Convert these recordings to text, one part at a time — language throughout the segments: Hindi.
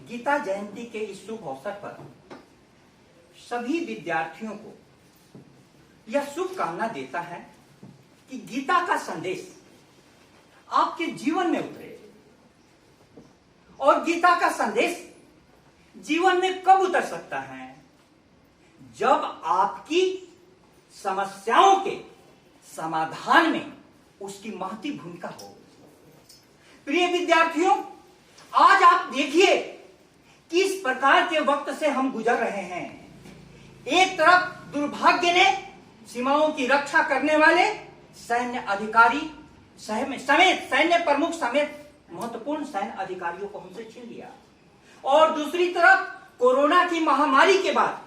गीता जयंती के इस शुभ अवसर पर सभी विद्यार्थियों को यह शुभकामना देता है कि गीता का संदेश आपके जीवन में उतरे। और गीता का संदेश जीवन में कब उतर सकता है? जब आपकी समस्याओं के समाधान में उसकी महती भूमिका हो। प्रिय विद्यार्थियों, आज आप देखिए किस प्रकार के वक्त से हम गुजर रहे हैं। एक तरफ दुर्भाग्य ने सीमाओं की रक्षा करने वाले सैन्य अधिकारी समेत सैन्य प्रमुख समेत महत्वपूर्ण सैन्य अधिकारियों को हमसे छीन लिया, और दूसरी तरफ कोरोना की महामारी के बाद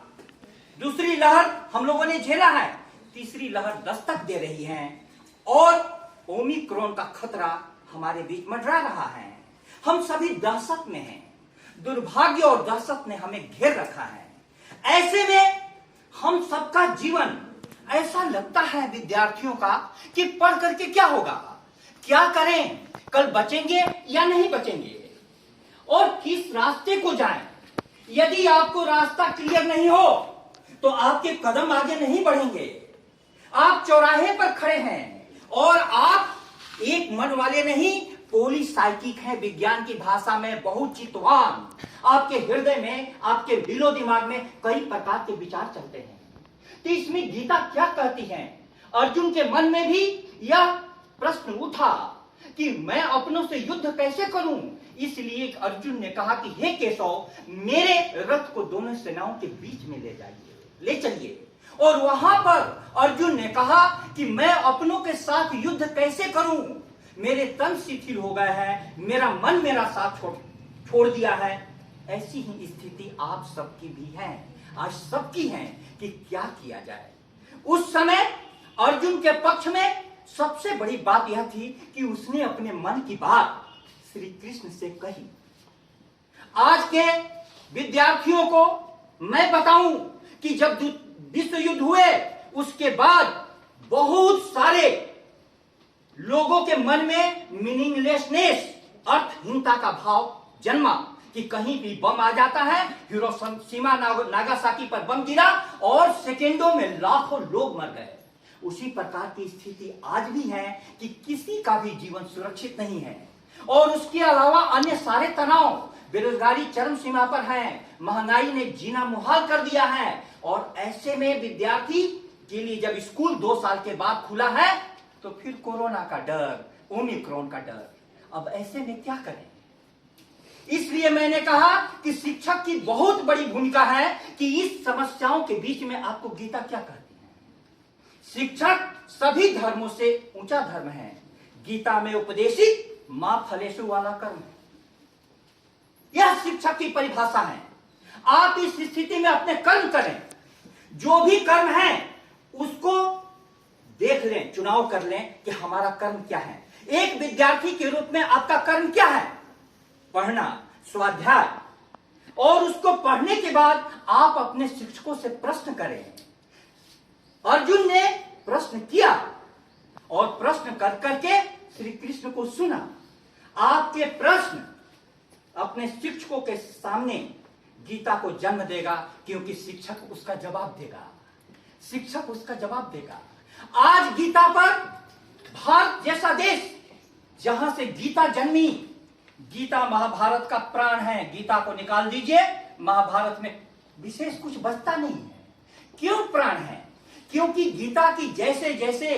दूसरी लहर हम लोगों ने झेला है, तीसरी लहर दस्तक दे रही है और ओमिक्रॉन का खतरा हमारे बीच मंडरा रहा है। हम सभी दहशत में हैं, दुर्भाग्य और दहशत ने हमें घेर रखा है। ऐसे में हम सबका जीवन ऐसा लगता है विद्यार्थियों का कि पढ़ करके क्या होगा, क्या करें, कल बचेंगे या नहीं बचेंगे, और किस रास्ते को जाएं। यदि आपको रास्ता क्लियर नहीं हो तो आपके कदम आगे नहीं बढ़ेंगे। आप चौराहे पर खड़े हैं और आप एक मन वाले नहीं, पॉलीसाइकिक है, विज्ञान की भाषा में बहुत चितवान। आपके हृदय में, आपके दिलो दिमाग में कई प्रकार के विचार चलते हैं। तो इसमें गीता क्या कहती है? अर्जुन के मन में भी यह प्रश्न उठा कि मैं अपनों से युद्ध कैसे करूं। इसलिए अर्जुन ने कहा कि हे केशव, मेरे रथ को दोनों सेनाओं के बीच में ले चलिए। और वहां पर अर्जुन ने कहा कि मैं अपनों के साथ युद्ध कैसे करूं, मेरे तन शिथिल हो गए हैं, मेरा मन मेरा साथ छोड़ दिया है। ऐसी ही स्थिति आप सबकी भी है, आज सबकी है कि क्या किया जाए। उस समय अर्जुन के पक्ष में सबसे बड़ी बात यह थी कि उसने अपने मन की बात श्री कृष्ण से कही। आज के विद्यार्थियों को मैं बताऊं कि जब विश्व युद्ध हुए उसके बाद बहुत सारे लोगों के मन में मीनिंगलेसनेस, अर्थहीनता का भाव जन्मा कि कहीं भी बम आ जाता है। हिरोशिमा नागासाकी पर बम गिरा और सेकेंडों में लाखों लोग मर गए। उसी प्रकार की स्थिति आज भी है कि किसी का भी जीवन सुरक्षित नहीं है, और उसके अलावा अन्य सारे तनाव, बेरोजगारी चरम सीमा पर है, महंगाई ने जीना मुहाल कर दिया है। और ऐसे में विद्यार्थी के लिए जब स्कूल 2 साल के बाद खुला है तो फिर कोरोना का डर, ओमिक्रॉन का डर। अब ऐसे में क्या करें? इसलिए मैंने कहा कि शिक्षक की बहुत बड़ी भूमिका है कि इस समस्याओं के बीच में आपको गीता क्या कहती है। शिक्षक सभी धर्मों से ऊंचा धर्म है। गीता में उपदेशित मां फलेषु वाला कर्म है, यह शिक्षक की परिभाषा है। आप इस स्थिति में अपने कर्म करें, जो भी कर्म है उसको देख लें, चुनाव कर लें कि हमारा कर्म क्या है। एक विद्यार्थी के रूप में आपका कर्म क्या है? पढ़ना, स्वाध्याय, और उसको पढ़ने के बाद आप अपने शिक्षकों से प्रश्न करें। अर्जुन ने प्रश्न किया और प्रश्न कर करके श्री कृष्ण को सुना। आपके प्रश्न अपने शिक्षकों के सामने गीता को जन्म देगा, क्योंकि शिक्षक उसका जवाब देगा, शिक्षक उसका जवाब देगा। आज गीता पर भारत जैसा देश, जहां से गीता जन्मी, गीता महाभारत का प्राण है। गीता को निकाल दीजिए, महाभारत में विशेष कुछ बचता नहीं है। क्यों प्राण है? क्योंकि गीता की जैसे जैसे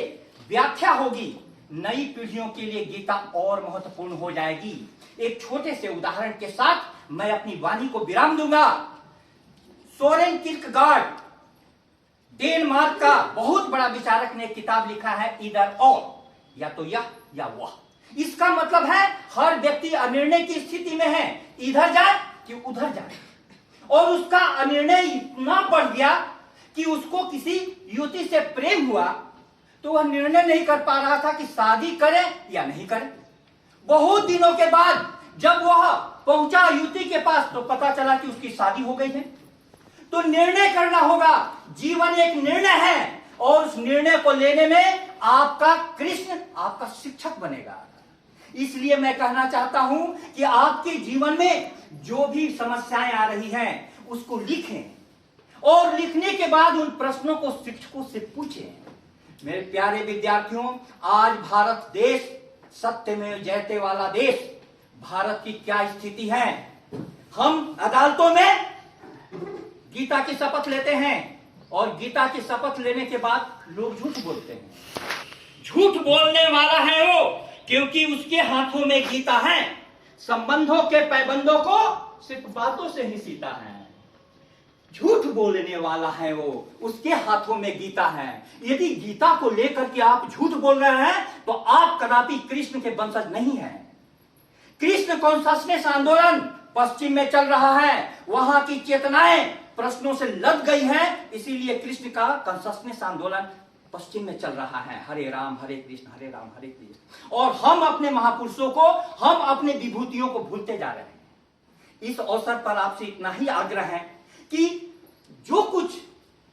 व्याख्या होगी, नई पीढ़ियों के लिए गीता और महत्वपूर्ण हो जाएगी। एक छोटे से उदाहरण के साथ मैं अपनी वाणी को विराम दूंगा। सोरेन किर्केगार्ड, डेनमार्क का बहुत बड़ा विचारक ने किताब लिखा है ईदर और, या तो यह या वह। इसका मतलब है हर व्यक्ति अनिर्णय की स्थिति में है, इधर जाए कि उधर जाए। और उसका अनिर्णय इतना बढ़ गया कि उसको किसी युवती से प्रेम हुआ तो वह निर्णय नहीं कर पा रहा था कि शादी करे या नहीं करे। बहुत दिनों के बाद जब वह पहुंचा युवती के पास तो पता चला कि उसकी शादी हो गई है। तो निर्णय करना होगा, जीवन एक निर्णय है, और उस निर्णय को लेने में आपका कृष्ण आपका शिक्षक बनेगा। इसलिए मैं कहना चाहता हूं कि आपके जीवन में जो भी समस्याएं आ रही हैं उसको लिखें और लिखने के बाद उन प्रश्नों को शिक्षकों से पूछें। मेरे प्यारे विद्यार्थियों, आज भारत देश सत्यमेव जयते वाला देश, भारत की क्या स्थिति है? हम अदालतों में गीता की शपथ लेते हैं और गीता की शपथ लेने के बाद लोग झूठ बोलते हैं। झूठ बोलने वाला है वो, क्योंकि उसके हाथों में गीता है। संबंधों के पैबंदों को सिर्फ बातों से ही सीता है। झूठ बोलने वाला है वो, उसके हाथों में गीता है। यदि गीता को लेकर के आप झूठ बोल रहे हैं तो आप कदापि कृष्ण के वंशज नहीं हैं। कृष्ण कॉन्शसनेस आंदोलन पश्चिम में चल रहा है, वहां की चेतनाएं प्रश्नों से लद गई हैं, इसीलिए कृष्ण का कॉन्शसनेस आंदोलन पश्चिम में चल रहा है। हरे राम हरे कृष्ण, हरे राम हरे कृष्ण। और हम अपने महापुरुषों को, हम अपने विभूतियों को भूलते जा रहे हैं। इस अवसर पर आपसे इतना ही आग्रह है कि जो कुछ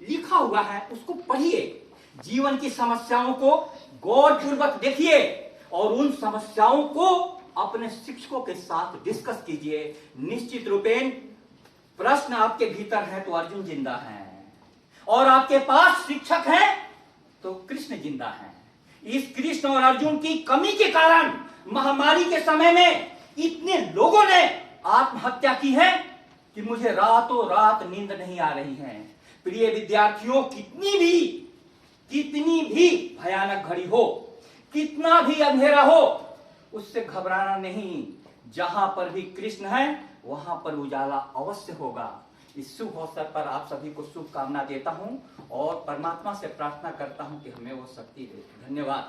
लिखा हुआ है उसको पढ़िए, जीवन की समस्याओं को गौरपूर्वक देखिए और उन समस्याओं को अपने शिक्षकों के साथ डिस्कस कीजिए। निश्चित रूपेण प्रश्न आपके भीतर है तो अर्जुन जिंदा है, और आपके पास शिक्षक है तो कृष्ण जिंदा है। इस कृष्ण और अर्जुन की कमी के कारण महामारी के समय में इतने लोगों ने आत्महत्या की है कि मुझे रातों रात नींद नहीं आ रही है। प्रिय विद्यार्थियों, कितनी भी भयानक घड़ी हो, कितना भी अंधेरा हो, उससे घबराना नहीं। जहां पर भी कृष्ण है वहां पर उजाला अवश्य होगा। इस शुभ अवसर पर आप सभी को शुभकामना देता हूं और परमात्मा से प्रार्थना करता हूं कि हमें वो शक्ति दे। धन्यवाद।